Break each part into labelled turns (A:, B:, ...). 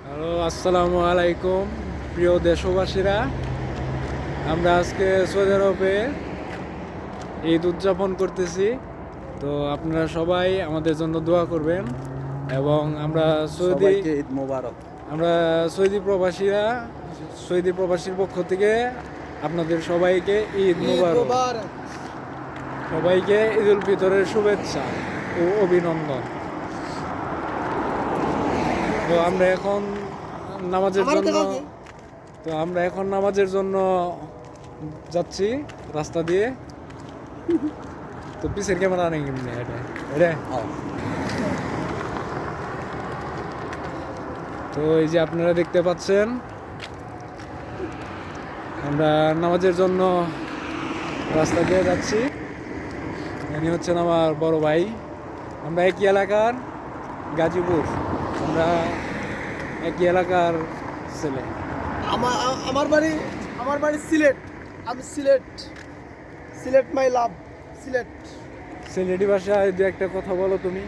A: Hello, আসসালামু আলাইকুম প্রিয় দেশবাসীরা। আমরা আজকে সৌদি আরবে ঈদ উদযাপন করতেছি। তো আপনারা সবাই আমাদের জন্য দোয়া করবেন এবং
B: সবাইকে ঈদ মোবারক।
A: আমরা সৌদি প্রবাসীর পক্ষ থেকে আপনাদের সবাইকে ঈদ মোবারক। সবাইকে ঈদ উল ফিতরের শুভেচ্ছা ও অভিনন্দন। তো আমরা এখন নামাজের জন্য যাচ্ছি রাস্তা দিয়ে। তো পিছের ক্যামেরা নেই কেমনি এটা তো এই যে আপনারা দেখতে পাচ্ছেন আমরা নামাজের জন্য রাস্তা দিয়ে যাচ্ছি। ইনি হচ্ছেন আমার বড় ভাই। আমরা একই এলাকার, গাজীপুর। আমরা একই এলাকার ছেলে।
C: আমার বাড়ি সিলেট। আমি সিলেট মাই লাভ সিলেট।
A: সিলেটি ভাষায় দু একটা কথা বলো তুমি।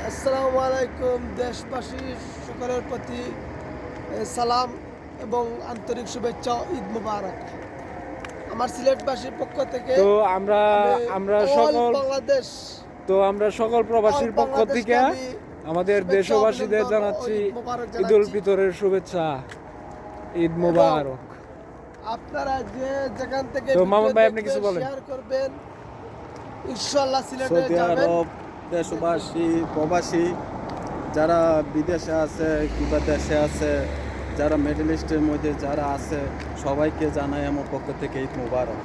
C: আসসালামু আলাইকুম। দেশবাসী সকলের প্রতি সালাম এবং আন্তরিক শুভেচ্ছা, ঈদ মুবারক। আমার সিলেটবাসীর পক্ষ থেকে
A: তো আমরা সকল প্রবাসীর পক্ষ থেকে আমাদের দেশবাসীদের জানাচ্ছি ঈদ উল ফিতরের শুভেচ্ছা, ঈদ মুবারক।
C: আপনারা যে যেখান থেকে
A: তো মামুন ভাই, আপনি কিছু বলেন।
C: শেয়ার করবেন, ইনশাআল্লাহ সিলেটে
B: সৌদি
C: যাবেন।
B: আরব দেশবাসী প্রবাসী যারা বিদেশে আছে কিংবা দেশে আছে, যারা মিডল ইস্টের মধ্যে যারা আছে, সবাইকে জানাই আমার পক্ষ থেকে ঈদ মোবারক।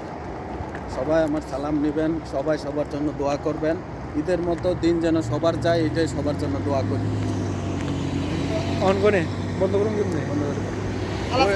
B: সবাই আমার সালাম নেবেন, সবাই সবার জন্য দোয়া করবেন। ঈদের মতো দিন যেন সবার যায়, এটাই সবার জন্য দোয়া করি।
A: অন করে বন্ধ করুন।
C: আল্লাহ